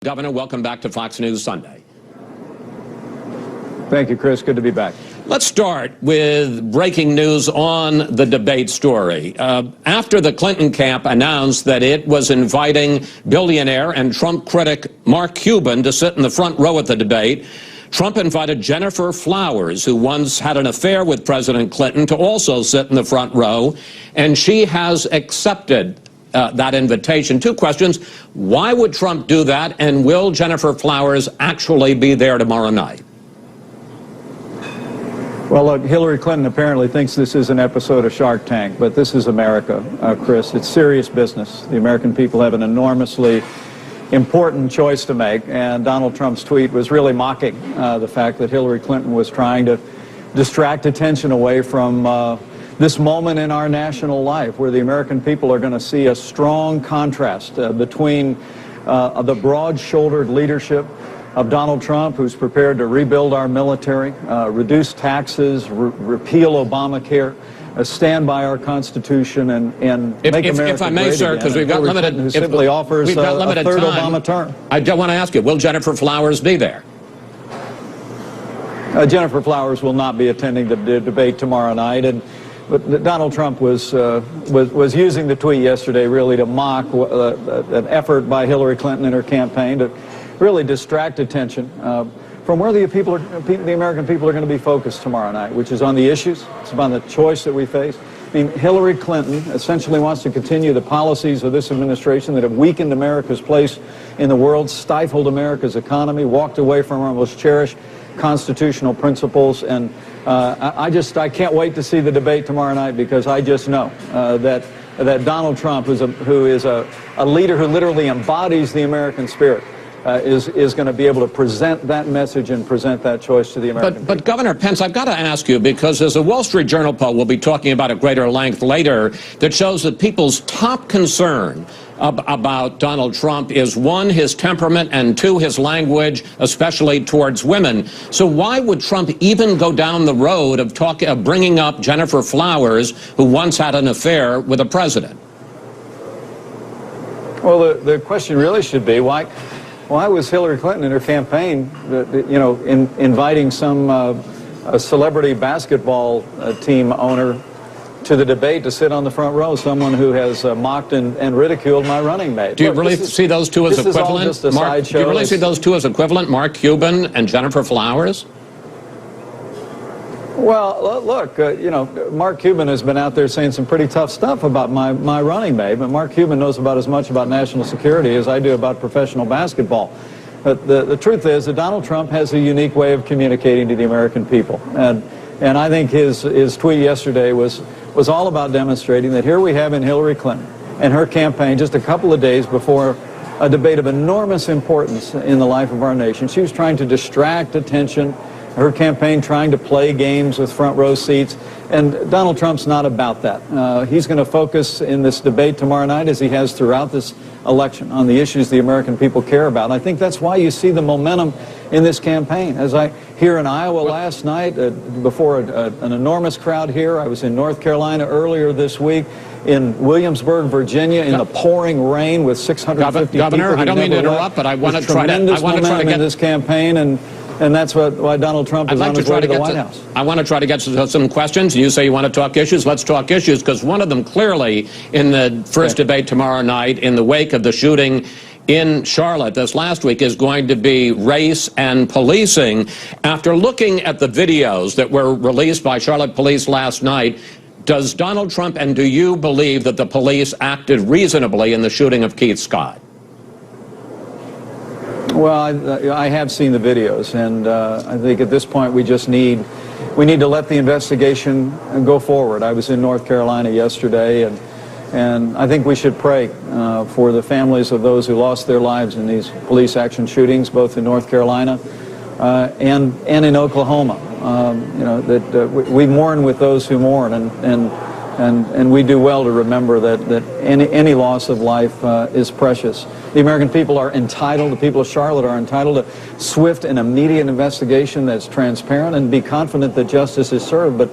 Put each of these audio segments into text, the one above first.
Governor, welcome back to Fox News Sunday. Thank you, Chris. Good to be back. Let's start with breaking news on the debate story. After the Clinton camp announced that it was inviting billionaire and Trump critic Mark Cuban to sit in the front row at the debate, Trump invited Jennifer Flowers, who once had an affair with President Clinton, to also sit in the front row, and she has accepted that invitation. Two questions. Why would Trump do that, and will Jennifer Flowers actually be there tomorrow night? Well, look, Hillary Clinton apparently thinks this is an episode of Shark Tank, but this is America, Chris. It's serious business. The American people have an enormously important choice to make, and Donald Trump's tweet was really mocking the fact that Hillary Clinton was trying to distract attention away from this moment in our national life where the American people are going to see a strong contrast between the broad-shouldered leadership of Donald Trump, who's prepared to rebuild our military, reduce taxes, repeal Obamacare, stand by our Constitution, and make America great if I may, sir, because we've got limited, who simply offers a third Obama term. I don't want to ask you, will Jennifer Flowers be there? Jennifer Flowers will not be attending the debate tomorrow night, but Donald Trump was using the tweet yesterday really to mock an effort by Hillary Clinton and her campaign to really distract attention from where the American people are going to be focused tomorrow night, which is on the issues. It's about the choice that we face. I mean, Hillary Clinton essentially wants to continue the policies of this administration that have weakened America's place in the world, stifled America's economy, walked away from our most cherished constitutional principles, and I can't wait to see the debate tomorrow night, because I just know that Donald Trump, who is a leader who literally embodies the American spirit, is going to be able to present that message and present that choice to the American people. But Governor Pence, I've got to ask you, because there's a Wall Street Journal poll we'll be talking about at greater length later that shows that people's top concern about Donald Trump is, one, his temperament, and two, his language, especially towards women. So why would Trump even go down the road of bringing up Jennifer Flowers, who once had an affair with a president? Well, the question really should be, why was Hillary Clinton in her campaign, inviting some celebrity basketball team owner to the debate to sit on the front row, someone who has mocked and ridiculed my running mate? Do you really see those two as equivalent? Do you really see those two as equivalent, Mark Cuban and Jennifer Flowers? Well, look, Mark Cuban has been out there saying some pretty tough stuff about my running mate, but Mark Cuban knows about as much about national security as I do about professional basketball. But the truth is that Donald Trump has a unique way of communicating to the American people, and I think his tweet yesterday was all about demonstrating that here we have in Hillary Clinton and her campaign just a couple of days before a debate of enormous importance in the life of our nation. She was trying to distract attention, her campaign trying to play games with front row seats, and Donald Trump's not about that. He's going to focus in this debate tomorrow night, as he has throughout this election, on the issues the American people care about. And I think that's why you see the momentum in this campaign. As I here in Iowa last night, before an enormous crowd here, I was in North Carolina earlier this week, in Williamsburg, Virginia, in the pouring rain with 650 Governor, people. I don't mean to interrupt, but I want to try to get this campaign, and that's why Donald Trump is on his way to the White House. I want to try to get to some questions. You say you want to talk issues. Let's talk issues, because one of them clearly in the first debate tomorrow night, in the wake of the shooting in Charlotte this last week, is going to be race and policing. After looking at the videos that were released by Charlotte police last night, does Donald Trump, and do you believe that the police acted reasonably in the shooting of Keith Scott? Well, I have seen the videos, and I think at this point we need to let the investigation go forward. I was in North Carolina yesterday, and I think we should pray for the families of those who lost their lives in these police action shootings, both in North Carolina and in Oklahoma. We mourn with those who mourn, and we do well to remember that any loss of life is precious. The American people are entitled, the people of Charlotte are entitled to swift and immediate investigation that's transparent, and be confident that justice is served. But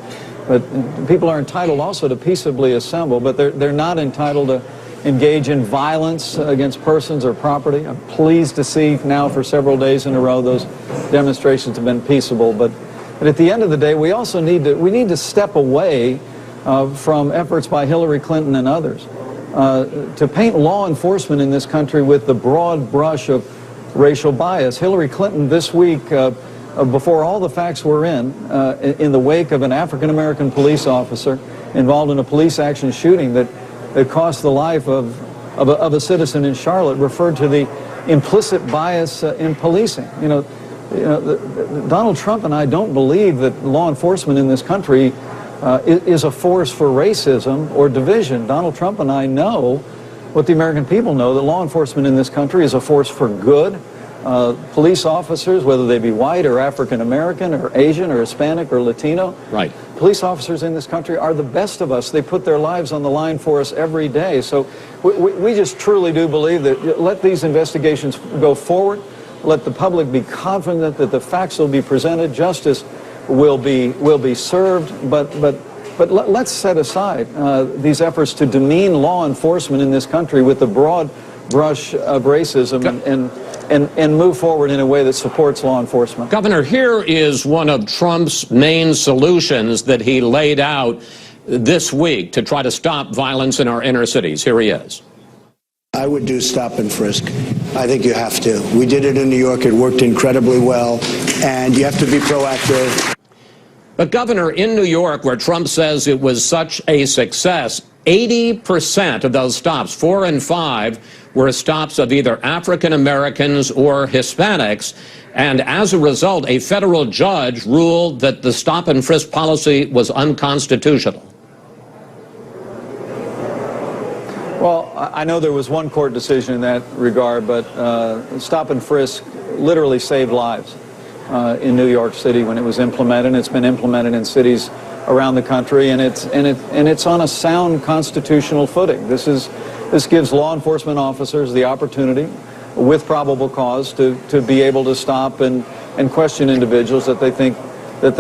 people are entitled also to peaceably assemble, but they're not entitled engage in violence against persons or property. I'm pleased to see now for several days in a row those demonstrations have been peaceable. But at the end of the day, we also need to step away from efforts by Hillary Clinton and others to paint law enforcement in this country with the broad brush of racial bias. Hillary Clinton this week, before all the facts were in the wake of an African-American police officer involved in a police action shooting that cost the life of a citizen in Charlotte, referred to the implicit bias in policing. Donald Trump and I don't believe that law enforcement in this country is a force for racism or division. Donald Trump and I know what the American people know, that law enforcement in this country is a force for good. Police officers, whether they be white or African American or Asian or Hispanic or Latino, right. Police officers in this country are the best of us. They put their lives on the line for us every day. So we just truly do believe that let these investigations go forward. Let the public be confident that the facts will be presented, justice will be served. But let's set aside these efforts to demean law enforcement in this country with the broad brush of racism and move forward in a way that supports law enforcement. Governor, here is one of Trump's main solutions that he laid out this week to try to stop violence in our inner cities. Here he is. I would do stop and frisk. I think you have to. We did it in New York. It worked incredibly well. And you have to be proactive. But, Governor, in New York, where Trump says it was such a success, 80% of those stops, 4 and 5, were stops of either African Americans or Hispanics. And as a result, a federal judge ruled that the stop and frisk policy was unconstitutional. Well, I know there was one court decision in that regard, but stop and frisk literally saved lives in New York City when it was implemented. It's been implemented in cities around the country, and it's on a sound constitutional footing. This gives law enforcement officers the opportunity, with probable cause, to be able to stop and question individuals that they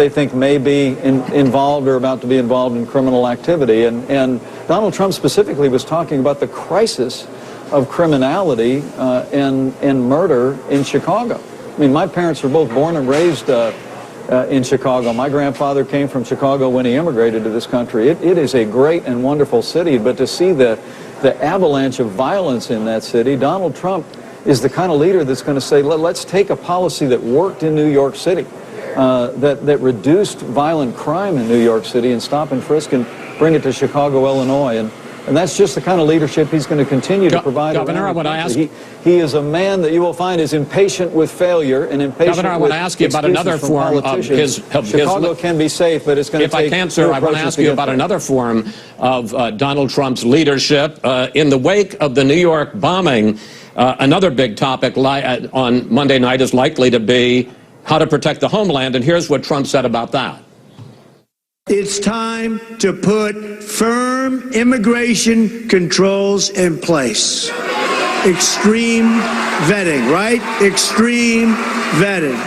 think may be involved or about to be involved in criminal activity. And Donald Trump specifically was talking about the crisis of criminality and murder in Chicago. I mean, my parents were both born and raised in Chicago. My grandfather came from Chicago when he immigrated to this country. It is a great and wonderful city, but to see the avalanche of violence in that city, Donald Trump is the kind of leader that's going to say, let's take a policy that worked in New York City, that reduced violent crime in New York City, and stop and frisk and bring it to Chicago, Illinois. And that's just the kind of leadership he's going to continue to provide. Governor, I want to ask... He is a man that you will find is impatient with failure and impatient Governor, I want to ask you about another form of his... Chicago can be safe, but it's going to take... If I can, sir, I want to ask you about another form of Donald Trump's leadership. In the wake of the New York bombing, another big topic on Monday night is likely to be how to protect the homeland, and here's what Trump said about that. It's time to put firm immigration controls in place. Extreme vetting, right? Extreme vetting.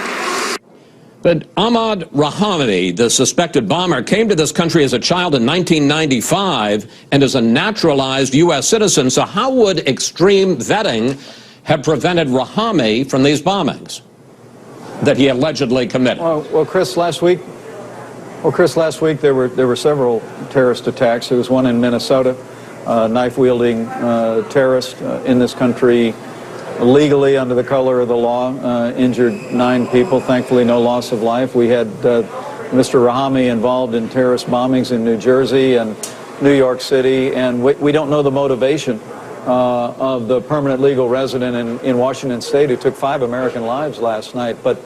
But Ahmaud Rahami, the suspected bomber, came to this country as a child in 1995 and is a naturalized U.S. citizen. So how would extreme vetting have prevented Rahami from these bombings that he allegedly committed? Well, Chris, last week there were several terrorist attacks. There was one in Minnesota, knife-wielding terrorist in this country, legally under the color of the law, injured 9 people. Thankfully, no loss of life. We had Mr. Rahami involved in terrorist bombings in New Jersey and New York City, and we don't know the motivation of the permanent legal resident in Washington State who took 5 American lives last night. But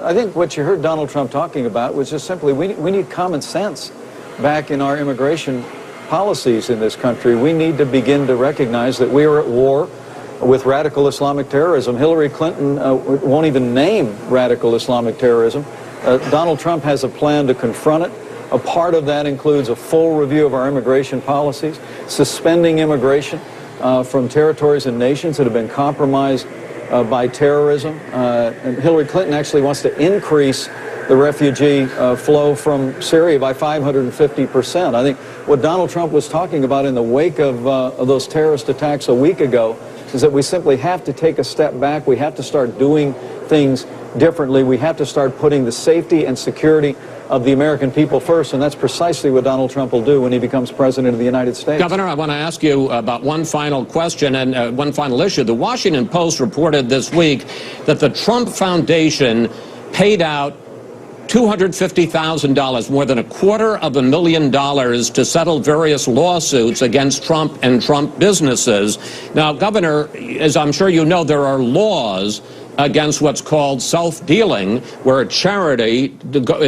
I think what you heard Donald Trump talking about was just simply we need common sense back in our immigration policies in this country. We need to begin to recognize that we are at war with radical Islamic terrorism. Hillary Clinton won't even name radical Islamic terrorism. Donald Trump has a plan to confront it. A part of that includes a full review of our immigration policies, suspending immigration from territories and nations that have been compromised by terrorism. And Hillary Clinton actually wants to increase the refugee flow from Syria by 550%. I think what Donald Trump was talking about in the wake of those terrorist attacks a week ago is that we simply have to take a step back. We have to start doing things differently. We have to start putting the safety and security of the American people first, and that's precisely what Donald Trump will do when he becomes president of the United States. Governor, I want to ask you about one final question and one final issue. The Washington Post reported this week that the Trump Foundation paid out $250,000, more than $250,000 to settle various lawsuits against Trump and Trump businesses. Now, Governor, as I'm sure you know, there are laws against what's called self-dealing, where a charity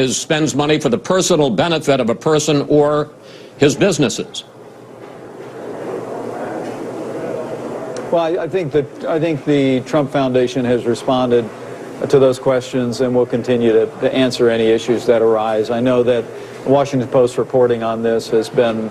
spends money for the personal benefit of a person or his businesses. Well, I think the Trump Foundation has responded to those questions and will continue to answer any issues that arise. I know that the Washington Post reporting on this has been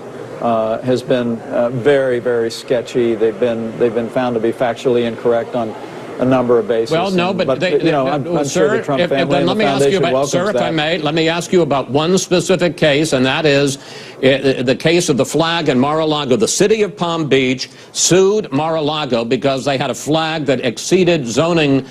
very, very sketchy. They've been found to be factually incorrect on a number of bases. Well, no, but you know, I'm sure the Trump family and the foundation welcomes that. Sir, if I may, let me ask you about one specific case, and that is the case of the flag in Mar-a-Lago. The city of Palm Beach sued Mar-a-Lago because they had a flag that exceeded zoning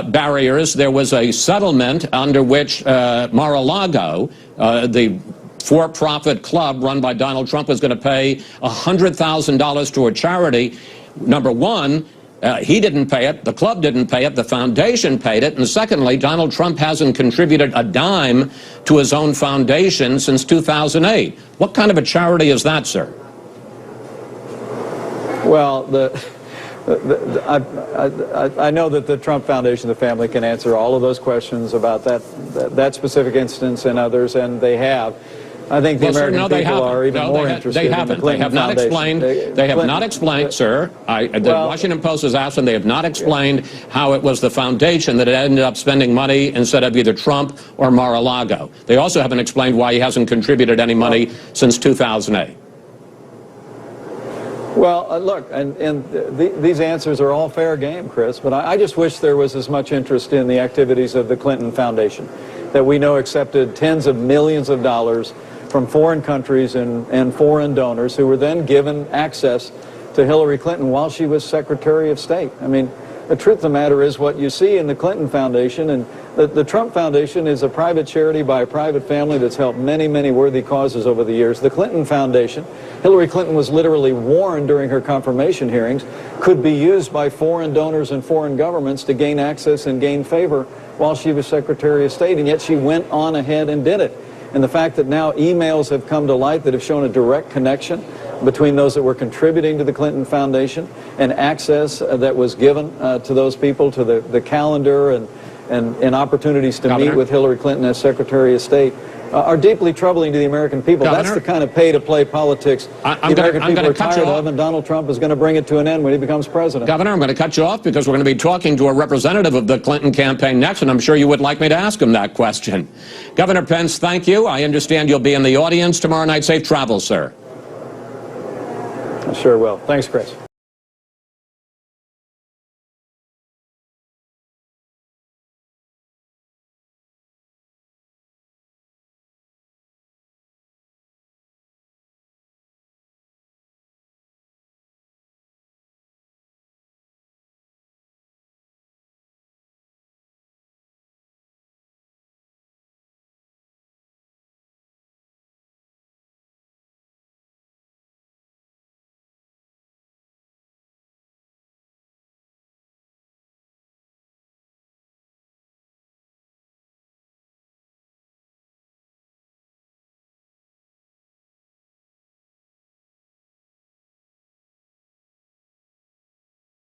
barriers. There was a settlement under which Mar-a-Lago, the for-profit club run by Donald Trump, was going to pay $100,000 to a charity. Number one, he didn't pay it, the club didn't pay it, the foundation paid it, and secondly, Donald Trump hasn't contributed a dime to his own foundation since 2008. What kind of a charity is that, sir? Well, I know that the Trump Foundation, the family, can answer all of those questions about that specific instance and others, and they have. I think the American people are even more interested in the Clinton Foundation. They have not explained, sir. The Washington Post has asked them. They have not explained how it was the foundation that ended up spending money instead of either Trump or Mar-a-Lago. They also haven't explained why he hasn't contributed any money since 2008. Well, look, these answers are all fair game, Chris, but I just wish there was as much interest in the activities of the Clinton Foundation, that we know accepted tens of millions of dollars from foreign countries and foreign donors who were then given access to Hillary Clinton while she was Secretary of State. I mean, the truth of the matter is what you see in the Clinton Foundation, and the Trump Foundation is a private charity by a private family that's helped many, many worthy causes over the years. The Clinton Foundation, Hillary Clinton was literally warned during her confirmation hearings, could be used by foreign donors and foreign governments to gain access and gain favor while she was Secretary of State, and yet she went on ahead and did it. And the fact that now emails have come to light that have shown a direct connection between those that were contributing to the Clinton Foundation and access that was given to those people, to the calendar and opportunities to meet with Hillary Clinton as Secretary of State, are deeply troubling to the American people. Governor, that's the kind of pay-to-play politics the American people are tired of, and Donald Trump is going to bring it to an end when he becomes president. Governor, I'm going to cut you off because we're going to be talking to a representative of the Clinton campaign next, and I'm sure you would like me to ask him that question. Governor Pence, thank you. I understand you'll be in the audience tomorrow night. Safe travels, sir. I sure will. Thanks, Chris.